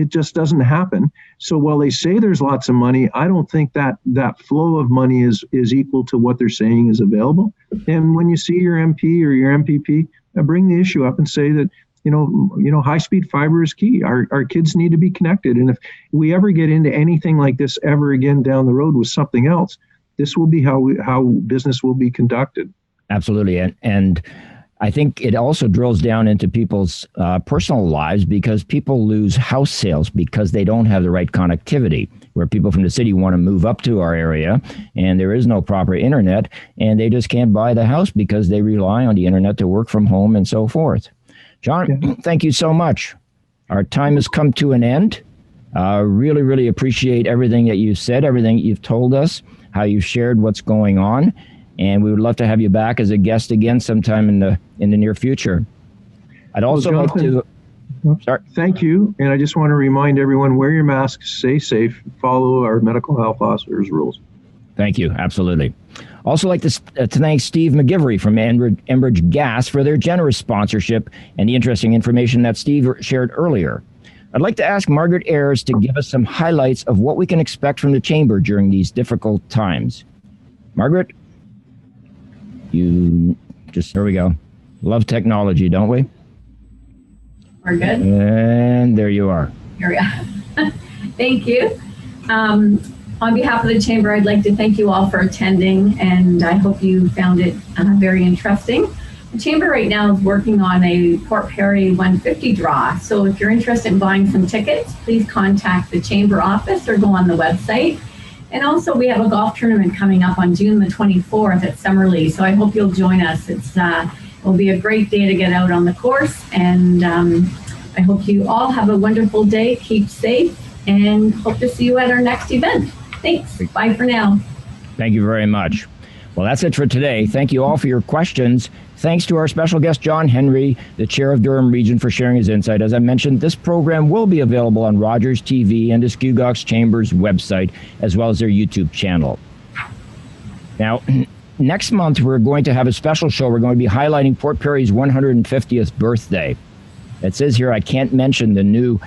just doesn't happen. So while they say there's lots of money, I don't think that flow of money is equal to what they're saying is available. And when you see your MP or your MPP, bring the issue up and say that, high-speed fiber is key. Our kids need to be connected. And if we ever get into anything like this ever again down the road with something else, this will be how business will be conducted. Absolutely. And I think it also drills down into people's personal lives because people lose house sales because they don't have the right connectivity, where people from the city want to move up to our area and there is no proper internet and they just can't buy the house because they rely on the internet to work from home and so forth. John, Thank you so much. Our time has come to an end. Really, really appreciate everything that you've said, everything you've told us, how you've shared what's going on. And we would love to have you back as a guest again sometime in the near future. I'd also like to... Thank you. And I just want to remind everyone, wear your mask, stay safe, follow our medical health officers' rules. Thank you. Absolutely. Also like to thank Steve McGivery from Enbridge Gas for their generous sponsorship and the interesting information that Steve shared earlier. I'd like to ask Margaret Ayres to give us some highlights of what we can expect from the Chamber during these difficult times. Margaret? There we go. Love technology, don't we? We're good. And there you are. Here we are. Thank you. On behalf of the Chamber, I'd like to thank you all for attending, and I hope you found it very interesting. The Chamber right now is working on a Port Perry 150 draw, so if you're interested in buying some tickets, please contact the Chamber office or go on the website. And also, we have a golf tournament coming up on June the 24th at Summerlee, so I hope you'll join us. It will be a great day to get out on the course, and I hope you all have a wonderful day, keep safe, and hope to see you at our next event. Thanks. Bye for now. Thank you very much. Well, that's it for today. Thank you all for your questions. Thanks to our special guest, John Henry, the chair of Durham Region, for sharing his insight. As I mentioned, this program will be available on Rogers TV and the Scugog Chamber's website, as well as their YouTube channel. Now, next month, we're going to have a special show. We're going to be highlighting Port Perry's 150th birthday. It says here I can't mention the new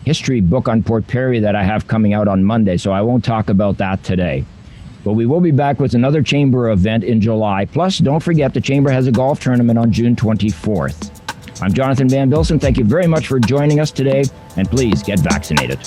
history book on Port Perry that I have coming out on Monday, so I won't talk about that today. But we will be back with another Chamber event in July. Plus, don't forget the Chamber has a golf tournament on June 24th. I'm Jonathan Van Bilsen. Thank you very much for joining us today, and please get vaccinated.